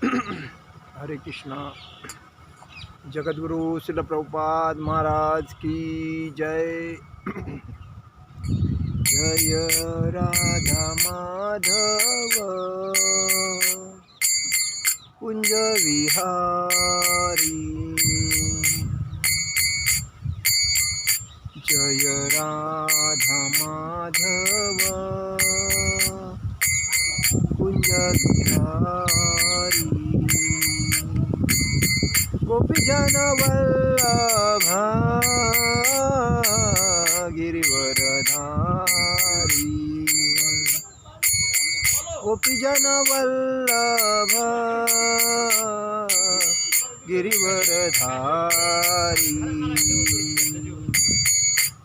हरे कृष्णा। जगतगुरु श्रील प्रभुपाद महाराज की जय। जय राधा माधव कुंज विहारी। जय राधा माधव कुंज विहारी। गोपीजन वल्लभा गिरिवरधारी। गोपीजन वल्लभा गिरिवरधारी।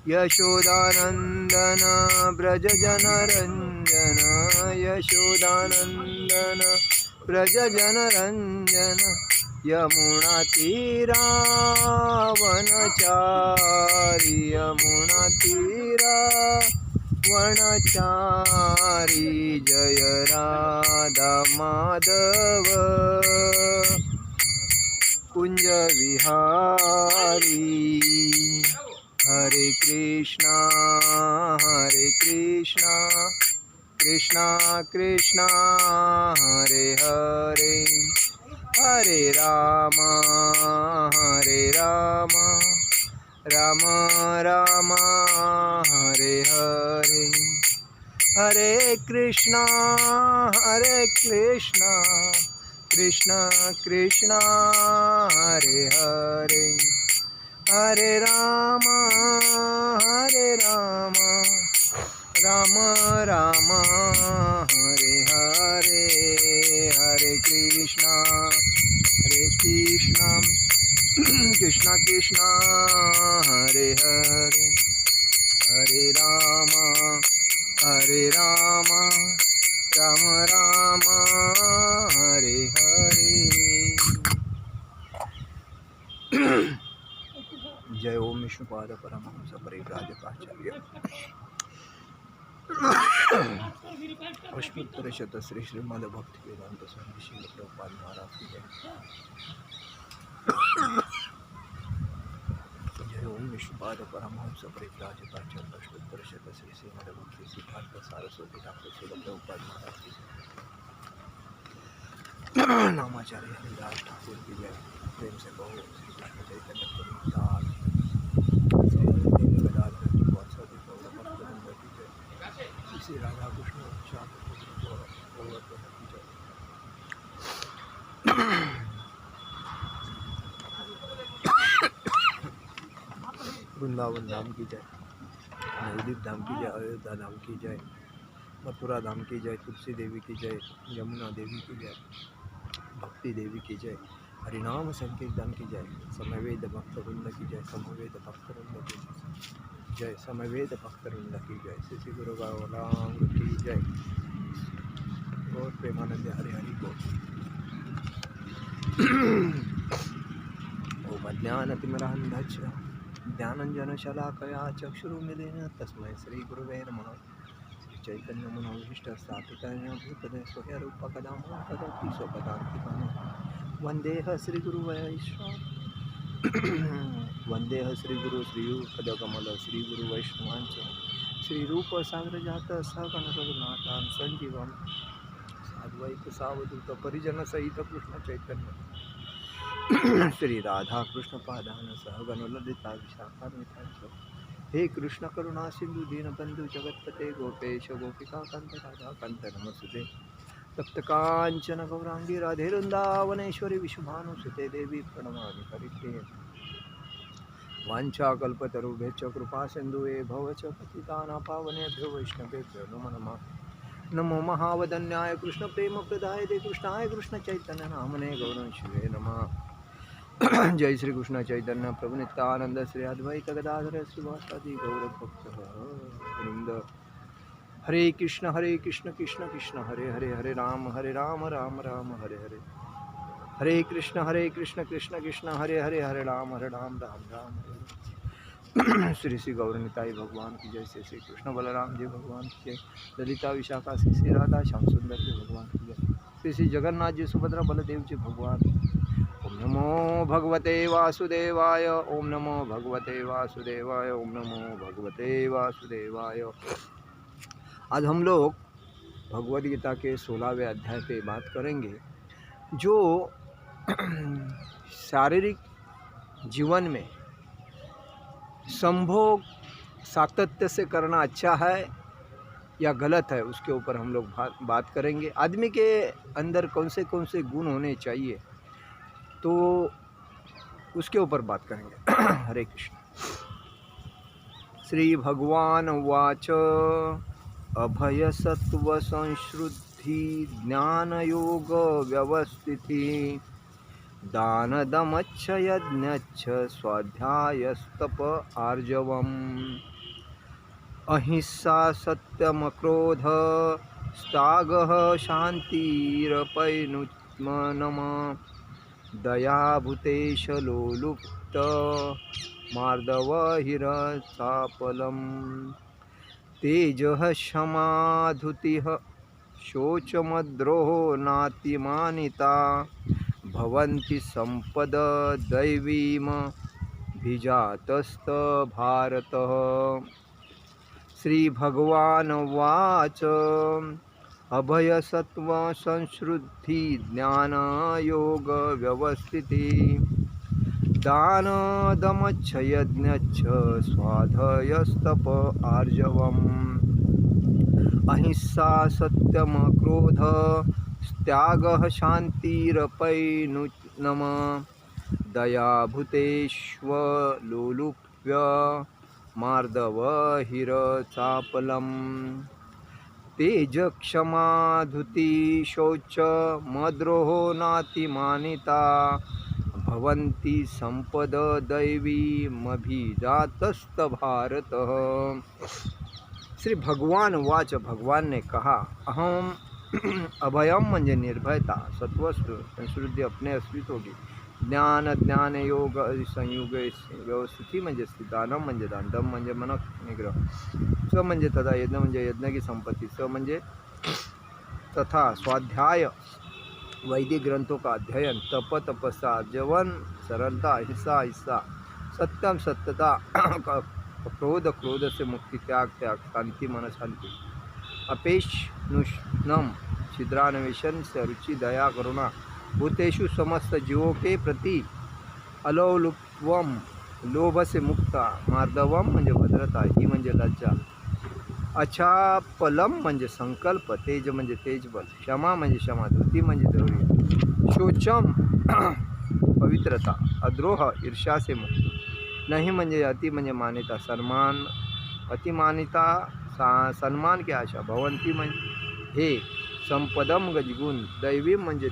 यशोदानंदन ब्रज जनरंजन। यशोदानंदन ब्रज जनरंजन। यमुना तीरा वनचारी। यमुना तीरा वनचारी। जय राधा माधव कुंज विहारी। हरे कृष्णा कृष्णा कृष्णा हरे हरे। हरे राम राम राम हरे हरे। हरे कृष्णा कृष्णा कृष्णा हरे हरे। हरे राम राम राम हरे हरे। हरे कृष्णा कृष्णा कृष्णा हरे हरे। हरे राम राम राम हरे हरे। जय ओम विष्णुपाद परमहंस परिव्राजकाचार्य अष्टोत्तर शत श्री श्रीमद भक्ति वेदांत स्वामी श्री प्रभुपाद महाराज की जय। जय ओम विष्णुपाद परमहंस परिव्राजकाचार्य अष्टोत्तर शत श्री श्रीमद भक्ति सिद्धांत सारस्वती ठाकुर श्री प्रभुपाद महाराज की जय। नामाचार्य हरिदास ठाकुर की जय। प्रेम से कहो श्री कृष्ण चैतन्य प्रभु नित्यानंद श्री राधा कृष्ण वृंदावन धाम की जय। नवदीप धाम की जय। अयोध्या धाम की जय। मथुरा धाम की जय। तुलसी देवी की जय। यमुना देवी की जय। भक्ति देवी की जय। हरिनाम संकीर्तन की जय। समवेद भक्त वृंद की जय। समवेद भक्त वृंद की जय। समवेद भक्त वृंद की जय। श्री गुरु गौरांग की जय। और प्रेमानंद हरि हरि को। ओम अज्ञानतिमिरान्धस्य ज्ञानञ्जनशलाकया चक्षुरुन्मिलितं तस्मै श्रीगुरुवे नमः। श्रीचैतन्यमनोभीष्टस्थापितस्य भूतले स्वयरूपकदां तदपि स्वपदान्तिकं वन्देह श्रीगुरुवैष्णवं। वन्देह श्रीगुरु श्रीयुतपदकमल श्रीगुरुवैष्णवांच श्रीरूपसाग्रजात सहगणरघुनाथां सञ्जीवं साद्वैत सावधूत परिजनसहित कृष्ण चैतन्य श्री राधा कृष्ण पादान सहगण ललिता विशाखान्वितांच। हे कृष्ण करुणा सिंधु दीनबंधु जगतपते गोपेश गोपिका कांत राधा कांत नमस्ते। तप्त कांचन गौरांगी राधे वृंदावनेश्वरी विशुभानुसुते देवी प्रणमामि हरिप्रिये। वाञ्छाकल्पतरुभ्यश्च कृपा सिन्धुवे भवच पतितानां पावनेभ्यो वैष्णवेभ्यो नमो नमः। नमो महावदन्याय कृष्ण प्रेम प्रदाय दे कृष्णाय कृष्ण चैतन्य नामने गौरंशिवे नमः। जय श्री कृष्ण चैतन्य प्रभु नित्यानंद श्री अद्वैत गदाधर श्रीवासादि गौरभक्तवृंद। हरे कृष्ण कृष्ण कृष्ण हरे हरे। हरे राम राम राम हरे हरे। हरे कृष्ण कृष्ण कृष्ण हरे हरे। हरे राम राम राम हरे। श्री श्री गौरनिताई भगवान की जय। श्री कृष्ण बलराम जी भगवान की जय। ललिता विशाखा श्री श्री राधा श्याम सुंदर जी भगवान की जय। श्री जगन्नाथ जी, सुभद्रा, बलदेव जी भगवान। ओम नमो भगवते वासुदेवाय, ओम नमो भगवते वासुदेवाय, ओम नमो भगवते वासुदेवाय। आज हम लोग भगवद गीता के 16वें अध्याय पे बात करेंगे। जो शारीरिक जीवन में संभोग सातत्य से करना अच्छा है या गलत है, उसके ऊपर हम लोग बात करेंगे। आदमी के अंदर कौन से गुण होने चाहिए, तो उसके ऊपर बात करेंगे। हरे कृष्ण। श्री भगवान उवाच अभय सत्व संश्रुद्धि ज्ञान योग व्यवस्थिति दान दमच्छ यज्ञच्छ स्वाध्यायस्तप आर्जवम् अहिंसा सत्यम क्रोध स्तागः शान्तिरपैनुत्मनम दया भूतेश लोलुप्त मार्दवहिरचापलम् तेजः क्षमाधुतिः शोचमद्रोह नातिमानिता भवन्ति संपद दैवीम भिजातस्त भारतः। श्री भगवान उवाच अभय सत्व संश्रुद्धि ज्ञान योग व्यवस्थिति दान दमच्छ यज्ञच्छ स्वाध्यायस्तप आर्जवम् अहिंसा सत्यम क्रोध त्यागः शान्तिरपैनुत्नम दया भूतेष्व लोलुप्य मार्दवहिरचापलम् तेज क्षमा धुति शौच मद्रोहो नातिमानिता भवन्ति संपद दैवीमभिजातस्त भारतः। श्री भगवान वाच, भगवान ने कहा अहम अभयम म्हणजे निर्भयता, सत्वस्व संश्रुद्धी अपने अस्तित्व की, ज्ञान ज्ञान योग संयोग व्यवस्थिती म्हणजे स्थितानम म्हणजे दान, दम म्हणजे मन निग्रह, स म्हणजे तथा, यज्ञ म्हणजे यज्ञ की संपत्ति, स म्हणजे तथा, स्वाध्याय वैदिक ग्रंथों का अध्ययन, तप तपस्या, जवन सरलता, हिस्सा हिस्सा, सत्यम सत्यता, क्रोध क्रोध से मुक्ति, त्याग त्याग, शांति मन शांति, अपेश नुष्णम छिद्रान्वेषण से रुचि, दया करुणा, भूतेषु समस्त जीवों के प्रति अलौलुप्वम लोभ से मुक्ता, मार्दवम म्हणजे भद्रता, ही म्हणजे लज्जा, अचापलम म्हणजे संकल्प, तेज म्हणजे तेजबल, क्षमा म्हणजे क्षमा, धृती म्हणजे धैर्य, शोचम पवित्रता, अद्रोह ईर्ष्या से मुक्त, नहीं म्हणजे अति म्हणजे मान्यता, सन्मान अतिमानिता सन्मान की आशा, भवंती म्हणजे हे संपदम गजगुण, दैवी म्हणजे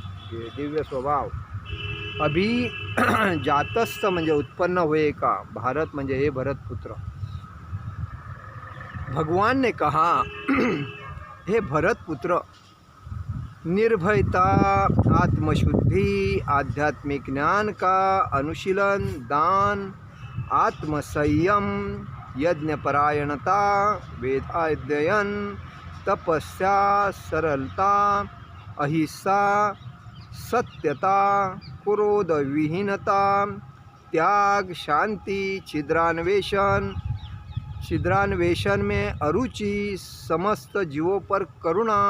दिव्य स्वभाव, अभि जातस्थ म्हणजे उत्पन्न हुए का, भारत म्हणजे हे भरतपुत्र। भगवान ने कहा हे भरतपुत्र, निर्भयता, आत्मशुद्धि, आध्यात्मिक ज्ञान का अनुशीलन, दान, आत्मसंयम, यज्ञपरायणता, वेदाध्ययन, तपस्या, सरलता, अहिंसा, सत्यता, क्रोध विहीनता, त्याग, शांति, छिद्रान्वेषण में अरुचि, समस्त जीवों पर करुणा,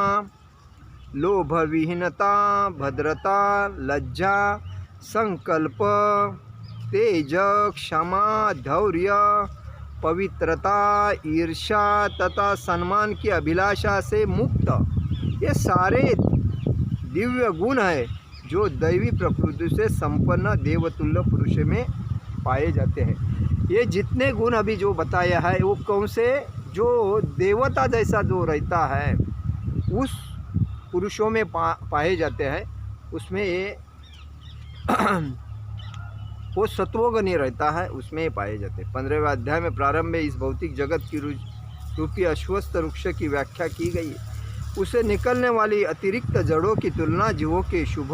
लोभ विहीनता, भद्रता, लज्जा, संकल्प, तेज, क्षमा, धैर्य, पवित्रता, ईर्ष्या तथा सम्मान की अभिलाषा से मुक्त, ये सारे दिव्य गुण है जो दैवी प्रकृति से संपन्न देवतुल्य पुरुष में पाए जाते हैं। ये जितने गुण अभी जो बताया है वो कौन से, जो देवता जैसा जो रहता है उस पुरुषों में पाए जाते हैं, उसमें ये वो सत्वगुणी रहता है, उसमें पाए जाते हैं। 15वें अध्याय में प्रारंभ में इस भौतिक जगत की रूपी अश्वस्थ वृक्ष की व्याख्या की गई है। उसे निकलने वाली अतिरिक्त जड़ों की तुलना जीवों के शुभ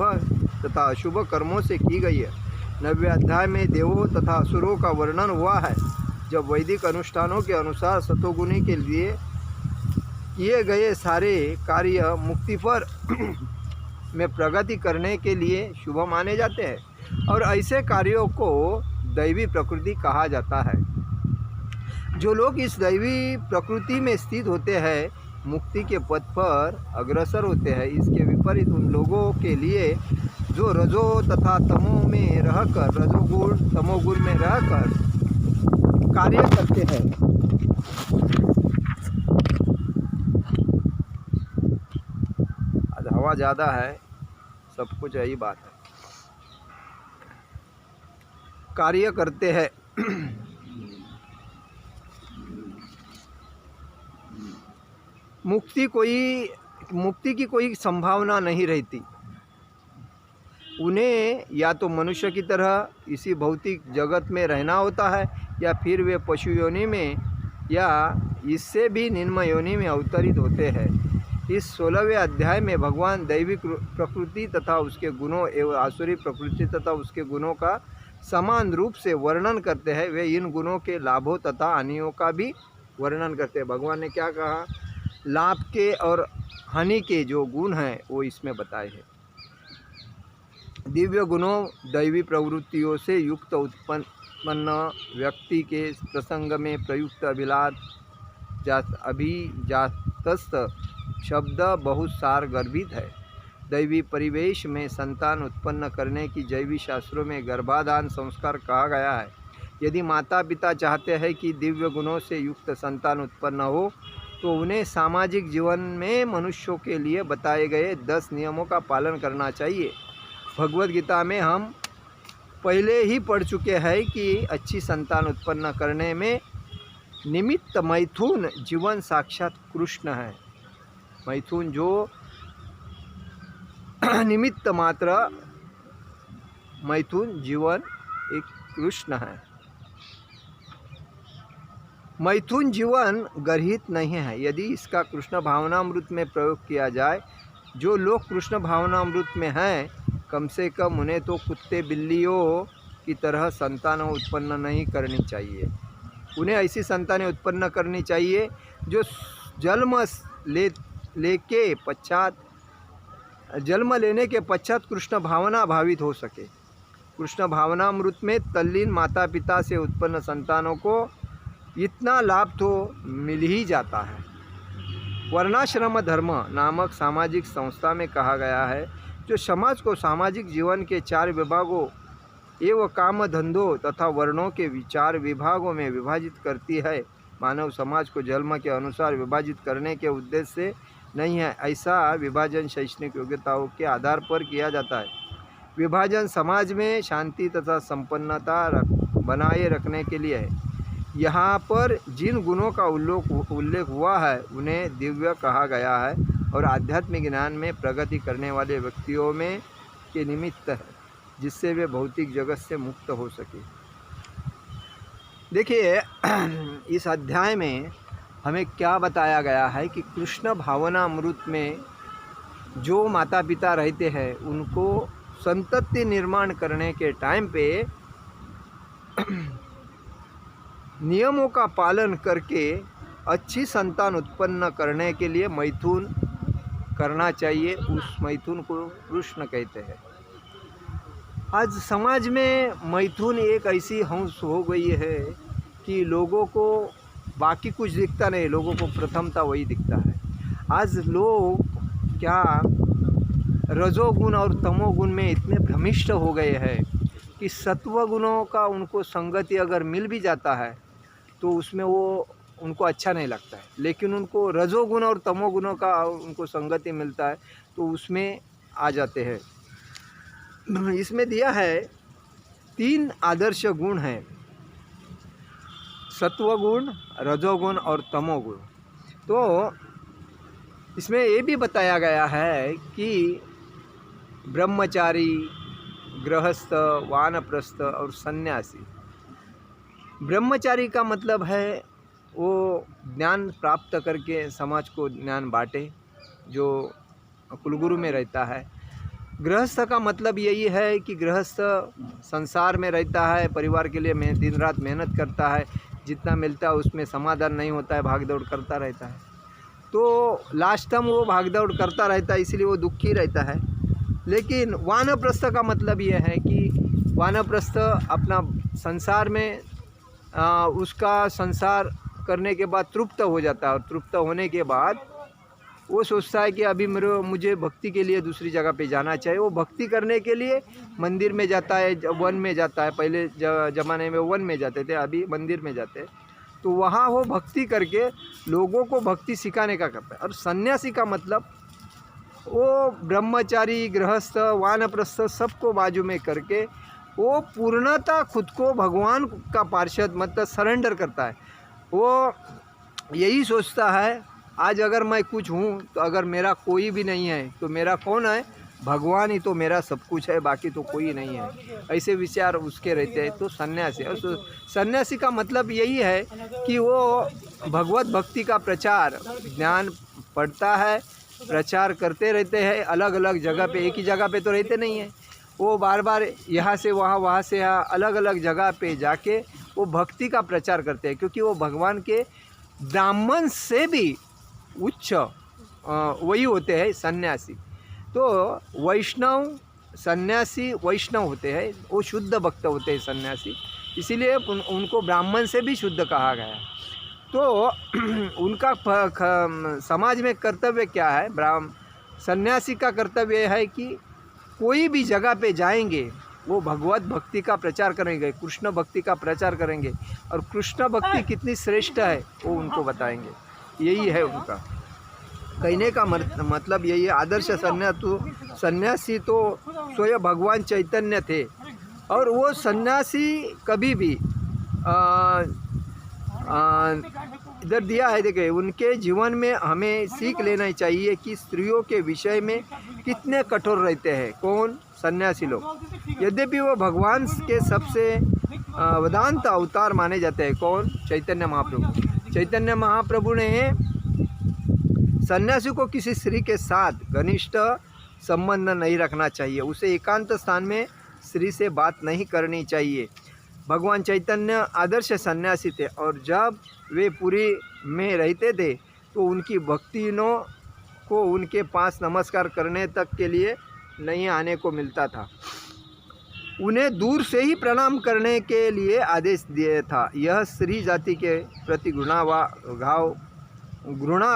तथा अशुभ कर्मों से की गई है। 90वें अध्याय में देवों तथा असुरों का वर्णन हुआ है। जब वैदिक अनुष्ठानों के अनुसार सतोगुणी के लिए किए गए सारे कार्य मुक्ति पर में प्रगति करने के लिए शुभ माने जाते हैं और ऐसे कार्यों को दैवी प्रकृति कहा जाता है। जो लोग इस दैवी प्रकृति में स्थित होते हैं मुक्ति के पथ पर अग्रसर होते हैं। इसके विपरीत उन लोगों के लिए जो रजो तथा तमो में रहकर, रजोगुण तमोगुण में रहकर कार्य करते हैं, आज हवा ज़्यादा है, सब कुछ यही बात है, कार्य करते हैं मुक्ति की कोई संभावना नहीं रहती। उन्हें या तो मनुष्य की तरह इसी भौतिक जगत में रहना होता है या फिर वे पशु योनि में या इससे भी निम्न योनि में अवतरित होते हैं। इस 16वें अध्याय में भगवान दैवी प्रकृति तथा उसके गुणों एवं आसुरी प्रकृति तथा उसके गुणों का समान रूप से वर्णन करते हैं। वे इन गुणों के लाभों तथा हानियों का भी वर्णन करते हैं। भगवान ने क्या कहा, लाभ के और हानि के जो गुण हैं वो इसमें बताए हैं। दिव्य गुणों दैवी प्रवृत्तियों से युक्त उत्पन्न व्यक्ति के प्रसंग में प्रयुक्त अभिजातस्थ शब्द बहुत सार गर्भित है। दैवी परिवेश में संतान उत्पन्न करने की जैवी शास्त्रों में गर्भाधान संस्कार कहा गया है। यदि माता पिता चाहते हैं कि दिव्य गुणों से युक्त संतान उत्पन्न हो तो उन्हें सामाजिक जीवन में मनुष्यों के लिए बताए गए 10 नियमों का पालन करना चाहिए। भगवद गीता में हम पहले ही पढ़ चुके हैं कि अच्छी संतान उत्पन्न करने में निमित्त मैथुन जीवन साक्षात कृष्ण है। मैथुन जो निमित्त मात्र मैथुन जीवन एक कृष्ण है। मैथुन जीवन गर्हित नहीं है। यदि इसका कृष्ण भावनामृत में प्रयोग किया जाए, जो लोग कृष्ण भावनामृत में हैं कम से कम उन्हें तो कुत्ते बिल्लियों की तरह संतान उत्पन्न नहीं करनी चाहिए। उन्हें ऐसी संतानें उत्पन्न करनी चाहिए जो जन्म लेने के पश्चात कृष्ण भावना भावित हो सके। कृष्ण भावनामृत में तल्लीन माता पिता से उत्पन्न संतानों को इतना लाभ तो मिल ही जाता है। वर्णाश्रम धर्म नामक सामाजिक संस्था में कहा गया है, जो समाज को सामाजिक जीवन के 4 विभागों एवं काम धंधों तथा वर्णों के 4 विभागों में विभाजित करती है। मानव समाज को जन्म के अनुसार विभाजित करने के उद्देश्य से नहीं है। ऐसा विभाजन शैक्षणिक योग्यताओं के आधार पर किया जाता है। विभाजन समाज में शांति तथा संपन्नता बनाए रखने के लिए है। यहाँ पर जिन गुणों का उल्लेख हुआ है उन्हें दिव्य कहा गया है और आध्यात्मिक ज्ञान में प्रगति करने वाले व्यक्तियों में के निमित्त है, जिससे वे भौतिक जगत से मुक्त हो सके। देखिए, इस अध्याय में हमें क्या बताया गया है कि कृष्ण भावनामृत में जो माता पिता रहते हैं उनको संतति निर्माण करने के टाइम पे नियमों का पालन करके अच्छी संतान उत्पन्न करने के लिए मैथुन करना चाहिए। उस मैथुन को कृष्ण कहते हैं। आज समाज में मैथुन एक ऐसी हंस हो गई है कि लोगों को बाकी कुछ दिखता नहीं, लोगों को प्रथमता वही दिखता है। आज लोग क्या रजोगुण और तमोगुण में इतने भ्रमिष्ट हो गए हैं कि सत्व गुणों का उनको संगति अगर मिल भी जाता है तो उसमें वो उनको अच्छा नहीं लगता है, लेकिन उनको रजोगुण और तमोगुणों का उनको संगति मिलता है तो उसमें आ जाते हैं। इसमें दिया है 3 आदर्श गुण हैं, सत्वगुण, रजोगुण और तमोगुण। तो इसमें ये भी बताया गया है कि ब्रह्मचारी, गृहस्थ, वानप्रस्थ और सन्यासी। ब्रह्मचारी का मतलब है वो ज्ञान प्राप्त करके समाज को ज्ञान बांटे, जो कुलगुरु में रहता है। गृहस्थ का मतलब यही है कि गृहस्थ संसार में रहता है, परिवार के लिए दिन रात मेहनत करता है, जितना मिलता है उसमें समाधान नहीं होता है, भाग दौड़ करता रहता है। तो लास्ट टाइम वो भाग दौड़ करता रहता है, इसलिए वो दुखी रहता है। लेकिन वानप्रस्थ का मतलब ये है कि वानप्रस्थ अपना संसार में उसका संसार करने के बाद तृप्त हो जाता है, और तृप्त होने के बाद वो सोचता है कि अभी मुझे भक्ति के लिए दूसरी जगह पे जाना चाहिए। वो भक्ति करने के लिए मंदिर में जाता है, वन में जाता है। पहले ज़माने में वन में जाते थे, अभी मंदिर में जाते हैं। तो वहाँ वो भक्ति करके लोगों को भक्ति सिखाने का करता है। और सन्यासी का मतलब वो ब्रह्मचारी, गृहस्थ, वानप्रस्थ सबको बाजू में करके वो पूर्णतः खुद को भगवान का पार्षद मतलब सरेंडर करता है। वो यही सोचता है आज अगर मैं कुछ हूँ तो अगर मेरा कोई भी नहीं है तो मेरा कौन है? भगवान ही तो मेरा सब कुछ है, बाकी तो कोई नहीं है। ऐसे विचार उसके रहते हैं। तो सन्यासी, और सन्यासी का मतलब यही है कि वो भगवत भक्ति का प्रचार, ज्ञान पढ़ता है, प्रचार करते रहते हैं। अलग अलग जगह पे, एक ही जगह पे तो रहते नहीं हैं। वो बार बार यहाँ से वहाँ, वहाँ से यहाँ, अलग अलग जगह पे जाके वो भक्ति का प्रचार करते हैं, क्योंकि वो भगवान के ब्राह्मण से भी उच्च वही होते हैं सन्यासी। तो वैष्णव सन्यासी वैष्णव होते हैं, वो शुद्ध भक्त होते हैं सन्यासी, इसीलिए उनको ब्राह्मण से भी शुद्ध कहा गया है। तो उनका समाज में कर्तव्य क्या है? सन्यासी का कर्तव्य है कि कोई भी जगह पे जाएंगे वो भगवत भक्ति का प्रचार करेंगे, कृष्ण भक्ति का प्रचार करेंगे, और कृष्ण भक्ति कितनी श्रेष्ठ है वो उनको बताएंगे। यही है उनका कहने का मतलब। यही है आदर्श सन्यासी तो स्वयं भगवान चैतन्य थे। और वो सन्यासी कभी भी इधर दिया है, देखिए उनके जीवन में हमें सीख लेना चाहिए कि स्त्रियों के विषय में कितने कठोर रहते हैं। कौन? सन्यासी लोग। यद्यपि वो भगवान के सबसे वेदांत अवतार माने जाते हैं। कौन? चैतन्य महाप्रभु। चैतन्य महाप्रभु ने सन्यासी को किसी स्त्री के साथ घनिष्ठ संबंध नहीं रखना चाहिए, उसे एकांत स्थान में स्त्री से बात नहीं करनी चाहिए। भगवान चैतन्य आदर्श सन्यासी थे, और जब वे पुरी में रहते थे तो उनकी भक्तिनों को उनके पास नमस्कार करने तक के लिए नहीं आने को मिलता था। उन्हें दूर से ही प्रणाम करने के लिए आदेश दिया था। यह स्त्री जाति के प्रति घृणा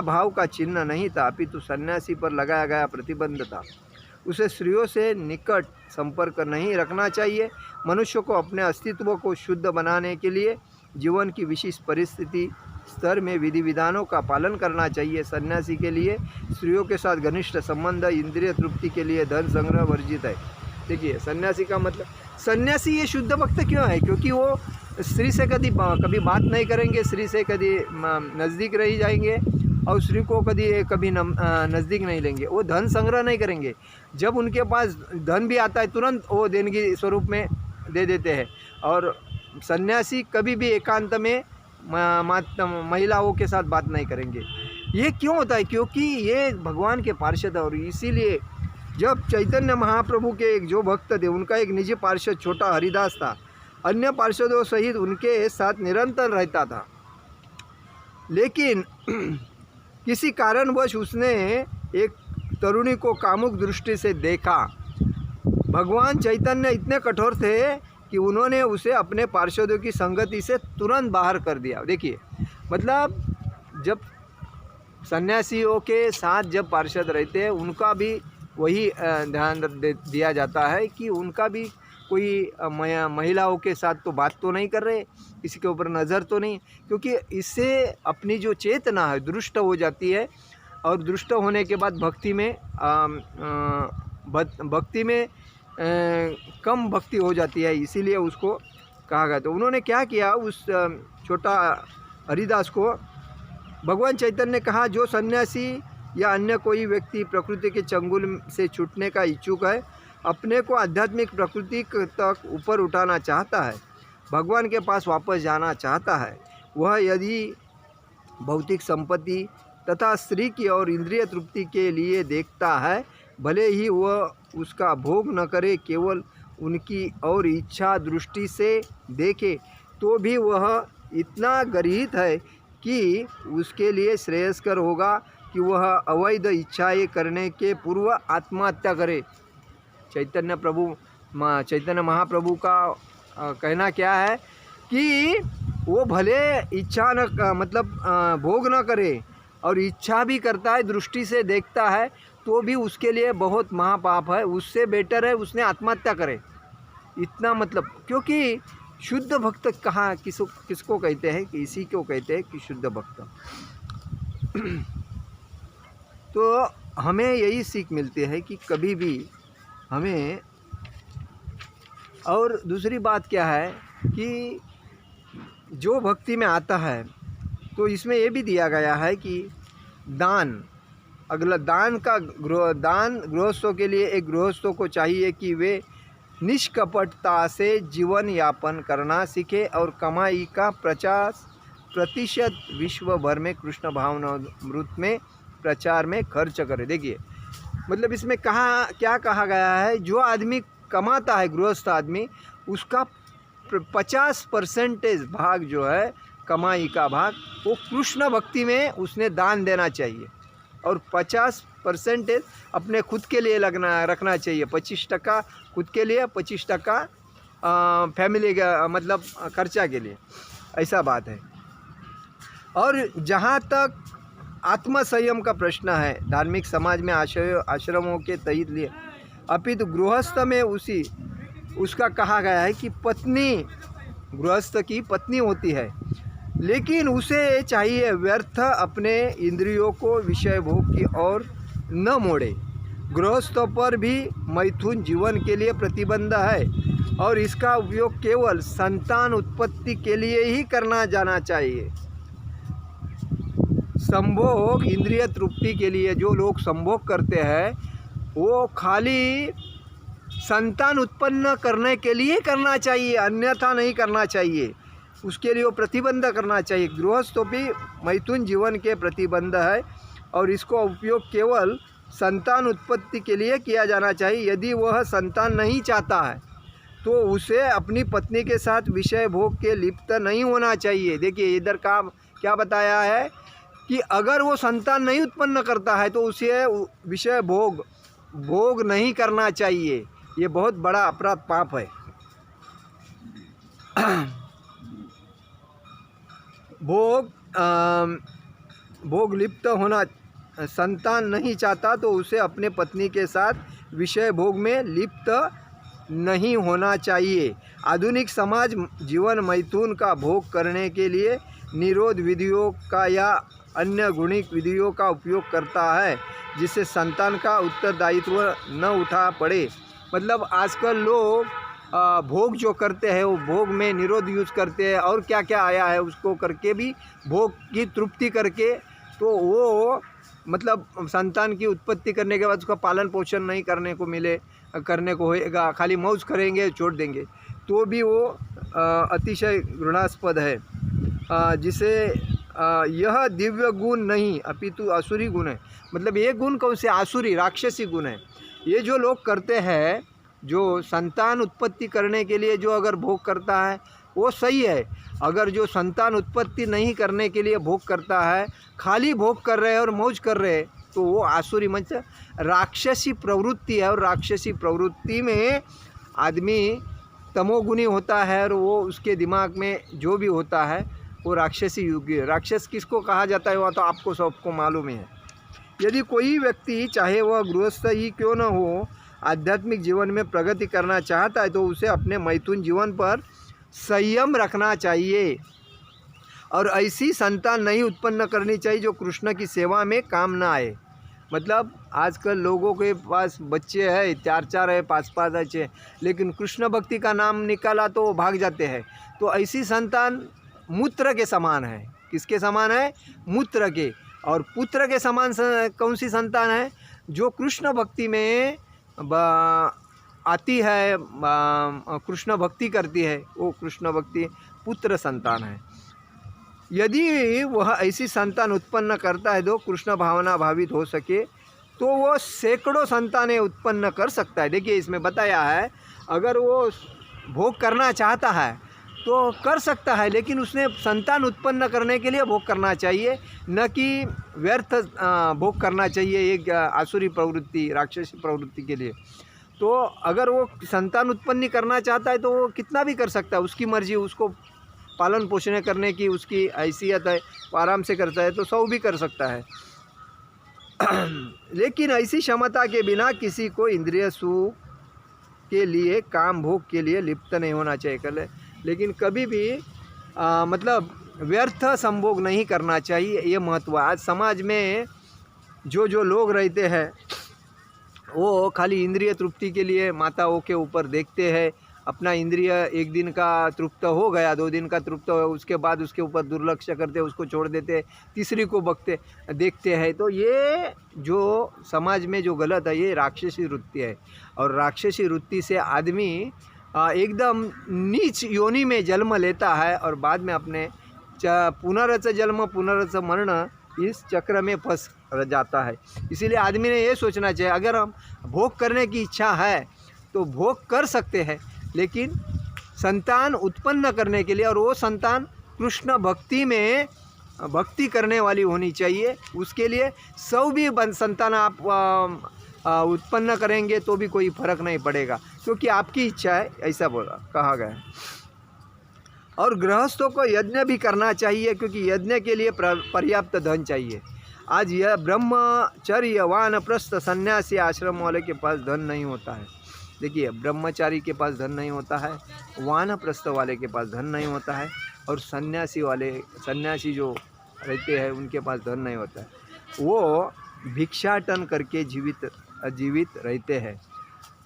भाव का चिन्ह नहीं था, अपितु सन्यासी पर लगाया गया प्रतिबंध था। उसे स्त्रियों से निकट संपर्क नहीं रखना चाहिए। मनुष्य को अपने अस्तित्व को शुद्ध बनाने के लिए जीवन की विशिष्ट परिस्थिति स्तर में विधि विधानों का पालन करना चाहिए। सन्यासी के लिए स्त्रियों के साथ घनिष्ठ संबंध इंद्रिय तृप्ति के लिए धन संग्रह वर्जित है। देखिए सन्यासी का मतलब, सन्यासी ये शुद्ध भक्त क्यों है? क्योंकि वो स्त्री से कभी बात नहीं करेंगे, स्त्री से कभी नज़दीक रह जाएंगे, और स्त्री को कभी नज़दीक नहीं लेंगे। वो धन संग्रह नहीं करेंगे। जब उनके पास धन भी आता है तुरंत वो देनगी स्वरूप में दे देते हैं। और सन्यासी कभी भी एकांत में महिलाओं के साथ बात नहीं करेंगे। ये क्यों होता है? क्योंकि ये भगवान के पार्षद है। और इसीलिए जब चैतन्य महाप्रभु के एक जो भक्त थे, उनका एक निजी पार्षद छोटा हरिदास था, अन्य पार्षदों सहित उनके साथ निरंतर रहता था। लेकिन किसी कारणवश उसने एक तरुणी को कामुक दृष्टि से देखा। भगवान चैतन्य इतने कठोर थे कि उन्होंने उसे अपने पार्षदों की संगति से तुरंत बाहर कर दिया। देखिए मतलब जब सन्यासियों के साथ जब पार्षद रहते हैं उनका भी वही ध्यान दिया जाता है कि उनका भी कोई महिलाओं के साथ तो बात तो नहीं कर रहे, किसी के ऊपर नज़र तो नहीं, क्योंकि इससे अपनी जो चेतना है दुष्ट हो जाती है। और दुष्ट होने के बाद भक्ति में कम भक्ति हो जाती है, इसीलिए उसको कहा गया। तो उन्होंने क्या किया, उस छोटा हरिदास को भगवान चैतन्य ने कहा, जो सन्यासी या अन्य कोई व्यक्ति प्रकृति के चंगुल से छूटने का इच्छुक है, अपने को आध्यात्मिक प्रकृति तक ऊपर उठाना चाहता है, भगवान के पास वापस जाना चाहता है, वह यदि भौतिक संपत्ति तथा स्त्री की और इंद्रिय तृप्ति के लिए देखता है, भले ही वह उसका भोग न करे, केवल उनकी और इच्छा दृष्टि से देखे, तो भी वह इतना गर्हित है कि उसके लिए श्रेयस्कर होगा कि वह अवैध इच्छाएं करने के पूर्व आत्महत्या करे। चैतन्य महाप्रभु का कहना क्या है कि वो भले इच्छा भोग न करे और इच्छा भी करता है, दृष्टि से देखता है, तो भी उसके लिए बहुत महापाप है। उससे बेटर है उसने आत्महत्या करे। इतना क्योंकि शुद्ध भक्त कहाँ किसको कहते हैं कि इसी को कहते हैं कि शुद्ध भक्त। तो हमें यही सीख मिलती है कि कभी भी हमें, और दूसरी बात क्या है कि जो भक्ति में आता है तो इसमें ये भी दिया गया है कि दान, अगला दान गृहस्थों के लिए, एक गृहस्थों को चाहिए कि वे निष्कपटता से जीवन यापन करना सीखे और कमाई का 50% विश्व भर में कृष्ण भावनामृत में प्रचार में खर्च करे। देखिए इसमें क्या कहा गया है, जो आदमी कमाता है, गृहस्थ आदमी, उसका 50% भाग जो है कमाई का भाग वो कृष्ण भक्ति में उसने दान देना चाहिए, और 50% अपने खुद के लिए रखना चाहिए। 25% खुद के लिए, 25% फैमिली का खर्चा के लिए, ऐसा बात है। और जहाँ तक आत्मसंयम का प्रश्न है, धार्मिक समाज में आश्रमों के तहत लिए अपितु गृहस्थ में उसका कहा गया है कि पत्नी, गृहस्थ की पत्नी होती है, लेकिन उसे चाहिए व्यर्थ अपने इंद्रियों को विषय भोग की ओर न मोड़े। गृहस्थों पर भी मैथुन जीवन के लिए प्रतिबंध है और इसका उपयोग केवल संतान उत्पत्ति के लिए ही करना जाना चाहिए। संभोग, इंद्रिय तृप्ति के लिए जो लोग संभोग करते हैं वो खाली संतान उत्पन्न करने के लिए करना चाहिए, अन्यथा नहीं करना चाहिए। उसके लिए वो प्रतिबंध करना चाहिए। गृहस्थों भी मैथुन जीवन के प्रतिबंध है और इसको उपयोग केवल संतान उत्पत्ति के लिए किया जाना चाहिए। यदि वह संतान नहीं चाहता है तो उसे अपनी पत्नी के साथ विषय भोग के लिप्त नहीं होना चाहिए। देखिए इधर का क्या बताया है कि अगर वो संतान नहीं उत्पन्न करता है तो उसे विषय भोग नहीं करना चाहिए। ये बहुत बड़ा अपराध, पाप है। भोग लिप्त होना, संतान नहीं चाहता तो उसे अपने पत्नी के साथ विषय भोग में लिप्त नहीं होना चाहिए। आधुनिक समाज जीवन मैथुन का भोग करने के लिए निरोध विधियों का या अन्य गुणिक विधियों का उपयोग करता है, जिससे संतान का उत्तरदायित्व न उठा पड़े। आजकल लोग भोग जो करते हैं वो भोग में निरोध यूज़ करते हैं और क्या क्या आया है उसको करके भी भोग की तृप्ति करके, तो वो संतान की उत्पत्ति करने के बाद उसका पालन पोषण नहीं करने को होएगा, खाली मौज करेंगे, छोड़ देंगे, तो भी वो अतिशय घृणास्पद है। जिसे यह दिव्य गुण नहीं अपितु आसुरी गुण है। ये गुण कौन से? आसुरी, राक्षसी गुण है। ये जो लोग करते हैं, जो संतान उत्पत्ति करने के लिए जो अगर भोग करता है वो सही है। अगर जो संतान उत्पत्ति नहीं करने के लिए भोग करता है, खाली भोग कर रहे हैं और मौज कर रहे हैं, तो वो आसुरी राक्षसी प्रवृत्ति है। और राक्षसी प्रवृत्ति में आदमी तमोगुणी होता है और वो उसके दिमाग में जो भी होता है वो राक्षसी युगी है। राक्षस किसको कहा जाता है वह तो आपको सबको मालूम है। यदि कोई व्यक्ति चाहे वह गृहस्थ ही क्यों न हो, आध्यात्मिक जीवन में प्रगति करना चाहता है तो उसे अपने मैथुन जीवन पर संयम रखना चाहिए और ऐसी संतान नहीं उत्पन्न करनी चाहिए जो कृष्ण की सेवा में काम ना आए। आजकल लोगों के पास बच्चे हैं, 4 है, 5 अच्छे, लेकिन कृष्ण भक्ति का नाम निकाला तो वो भाग जाते हैं। तो ऐसी संतान मूत्र के समान है। किसके समान है? मूत्र के। और पुत्र के समान कौन सी संतान है? जो कृष्ण भक्ति में आती है, कृष्ण भक्ति करती है, वो कृष्ण भक्ति पुत्र संतान है। यदि वह ऐसी संतान उत्पन्न करता है जो कृष्ण भावना भावित हो सके तो वो सैकड़ों संतानें उत्पन्न कर सकता है। देखिए इसमें बताया है, अगर वो भोग करना चाहता है तो कर सकता है, लेकिन उसने संतान उत्पन्न करने के लिए भोग करना चाहिए, न कि व्यर्थ भोग करना चाहिए एक आसुरी प्रवृत्ति, राक्षसी प्रवृत्ति के लिए। तो अगर वो संतान उत्पन्न नहीं करना चाहता है तो वो कितना भी कर सकता है, उसकी मर्जी, उसको पालन पोषण करने की उसकी हैसियत है, वो आराम से करता है तो 100 भी कर सकता है। लेकिन ऐसी क्षमता के बिना किसी को इंद्रिय सुख के लिए, काम भोग के लिए लिप्त नहीं होना चाहिए। लेकिन कभी भी मतलब व्यर्थ संभोग नहीं करना चाहिए, ये महत्व। आज समाज में जो लोग रहते हैं वो खाली इंद्रिय तृप्ति के लिए माताओं के ऊपर देखते हैं, अपना इंद्रिय एक दिन का तृप्त हो गया, 2 दिन का तृप्त हो, उसके बाद उसके ऊपर दुर्लक्ष करते, उसको छोड़ देते, तीसरी को देखते हैं। तो ये जो समाज में जो गलत है, ये राक्षसी वृत्ति है। और राक्षसी वृत्ति से आदमी एकदम नीच योनि में जन्म लेता है और बाद में अपने पुनरच जन्म पुनरच मरण इस चक्र में फंस जाता है। इसीलिए आदमी ने ये सोचना चाहिए, अगर हम भोग करने की इच्छा है तो भोग कर सकते हैं, लेकिन संतान उत्पन्न करने के लिए, और वो संतान कृष्ण भक्ति में भक्ति करने वाली होनी चाहिए। उसके लिए 100 भी संतान आप उत्पन्न करेंगे तो भी कोई फर्क नहीं पड़ेगा, क्योंकि आपकी इच्छा है, ऐसा कहा गया है। और गृहस्थों को यज्ञ भी करना चाहिए, क्योंकि यज्ञ के लिए पर्याप्त धन चाहिए। आज यह ब्रह्मचर्य वानप्रस्थ सन्यासी आश्रम वाले के पास धन नहीं होता है। देखिए, ब्रह्मचारी के पास धन नहीं होता है, वानप्रस्थ वाले के पास धन नहीं होता है, और सन्यासी जो रहते हैं उनके पास धन नहीं होता है। वो भिक्षाटन करके जीवित रहते हैं।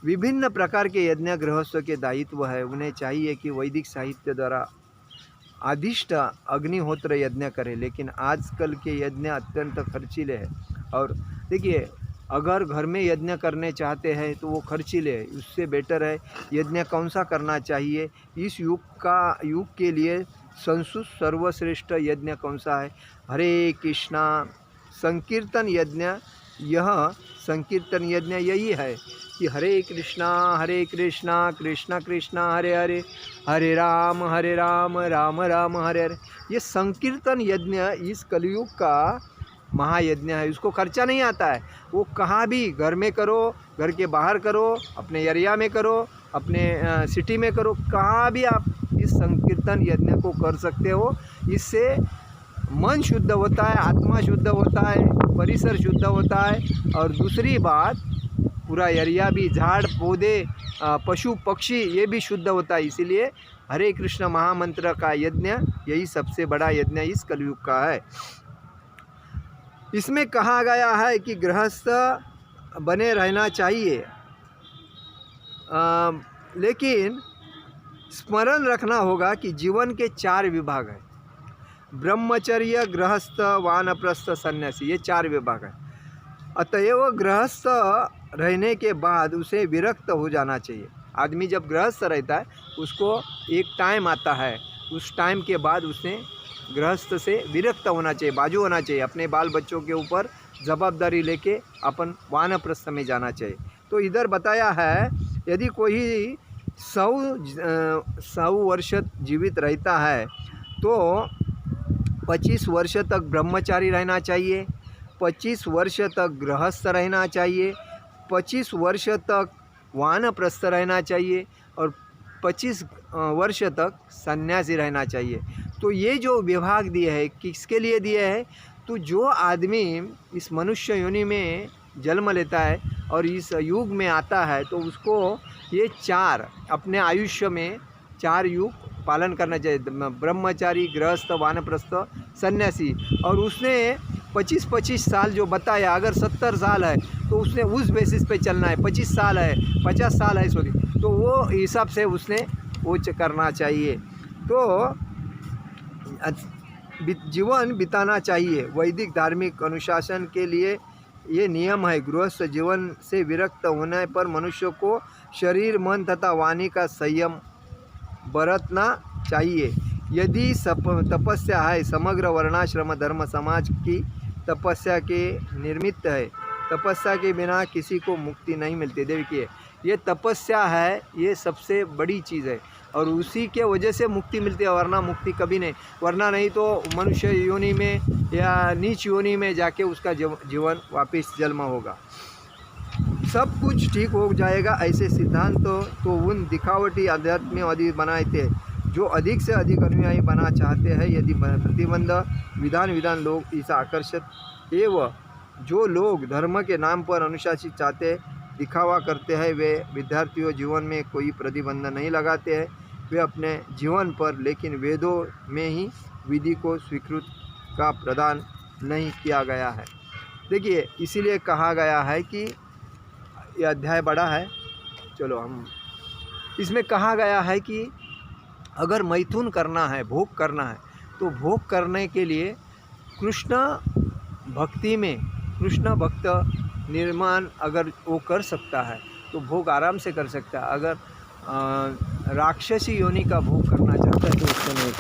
विभिन्न प्रकार के यज्ञ गृहस्थों के दायित्व है। उन्हें चाहिए कि वैदिक साहित्य द्वारा आदिष्ट अग्निहोत्र यज्ञ करें, लेकिन आजकल के यज्ञ अत्यंत खर्चीले हैं। और देखिए, अगर घर में यज्ञ करने चाहते हैं तो वो खर्चीले है, उससे बेटर है यज्ञ कौन सा करना चाहिए। इस युग के लिए संसुत सर्वश्रेष्ठ यज्ञ कौन सा है? हरे कृष्णा संकीर्तन यज्ञ। यह संकीर्तन यज्ञ यही है कि हरे कृष्णा कृष्णा कृष्णा हरे हरे, हरे राम राम राम हरे हरे। ये संकीर्तन यज्ञ इस कलयुग का महायज्ञ है। उसको खर्चा नहीं आता है, वो कहाँ भी, घर में करो, घर के बाहर करो, अपने एरिया में करो, अपने सिटी में करो, कहाँ भी आप इस संकीर्तन यज्ञ को कर सकते हो। इससे मन शुद्ध होता है, आत्मा शुद्ध होता है, परिसर शुद्ध होता है, और दूसरी बात पूरा एरिया भी, झाड़ पौधे, पशु पक्षी, ये भी शुद्ध होता है। इसीलिए हरे कृष्ण महामंत्र का यज्ञ यही सबसे बड़ा यज्ञ इस कलयुग का है। इसमें कहा गया है कि गृहस्थ बने रहना चाहिए, लेकिन स्मरण रखना होगा कि जीवन के 4 विभाग हैं। ब्रह्मचर्य, गृहस्थ, वानप्रस्थ, सन्यासी, ये 4 विभाग हैं। अतएव गृहस्थ रहने के बाद उसे विरक्त हो जाना चाहिए। आदमी जब गृहस्थ रहता है उसको एक टाइम आता है, उस टाइम के बाद उसने गृहस्थ से विरक्त होना चाहिए, बाजू होना चाहिए। अपने बाल बच्चों के ऊपर जवाबदारी लेके अपन वानप्रस्थ में जाना चाहिए। तो इधर बताया है, यदि कोई 100 वर्ष जीवित रहता है तो 25 वर्ष तक ब्रह्मचारी रहना चाहिए, 25 वर्ष तक गृहस्थ रहना चाहिए, 25 वर्ष तक वानप्रस्थ रहना चाहिए, और 25 वर्ष तक सन्यासी रहना चाहिए। तो ये जो विभाग दिए हैं, किसके लिए दिए हैं? तो जो आदमी इस मनुष्य योनि में जन्म लेता है और इस युग में आता है, तो उसको ये 4 अपने आयुष्य में 4 युग पालन करना चाहिए। ब्रह्मचारी, गृहस्थ, वानप्रस्थ, सन्यासी। और उसने 25-25 साल जो बताया, अगर 70 साल है तो उसने उस बेसिस पे चलना है। 25 साल है, 50 साल है, सॉरी, तो वो हिसाब से उसने वो करना चाहिए। तो जीवन बिताना चाहिए। वैदिक धार्मिक अनुशासन के लिए ये नियम है। गृहस्थ जीवन से विरक्त होने पर मनुष्य को शरीर, मन तथा वाणी का संयम बरतना चाहिए। यदि तपस्या है, समग्र वर्णाश्रम धर्म समाज की तपस्या के निर्मित है। तपस्या के बिना किसी को मुक्ति नहीं मिलती। देखिए, ये तपस्या है, ये सबसे बड़ी चीज़ है, और उसी के वजह से मुक्ति मिलती है, वरना मुक्ति कभी नहीं। वरना नहीं तो मनुष्य योनि में या नीच योनि में जाके उसका जीवन वापस जन्म होगा। सब कुछ ठीक हो जाएगा, ऐसे सिद्धांत तो उन दिखावटी अध्यात्मवादी बनाए थे जो अधिक से अधिक अनुयायी बना चाहते हैं। यदि प्रतिबंध विधान लोग इस आकर्षित एवं जो लोग धर्म के नाम पर अनुशासित चाहते दिखावा करते हैं, वे विद्यार्थियों जीवन में कोई प्रतिबंध नहीं लगाते हैं, वे अपने जीवन पर, लेकिन वेदों में ही विधि को स्वीकृत का प्रदान नहीं किया गया है। देखिए, इसीलिए कहा गया है कि ये अध्याय बड़ा है। चलो हम इसमें कहा गया है कि अगर मैथुन करना है, भोग करना है, तो भोग करने के लिए कृष्ण भक्ति में कृष्ण भक्त निर्माण अगर वो कर सकता है तो भोग आराम से कर सकता है। अगर राक्षसी योनि का भोग करना चाहता है तो उसको नहीं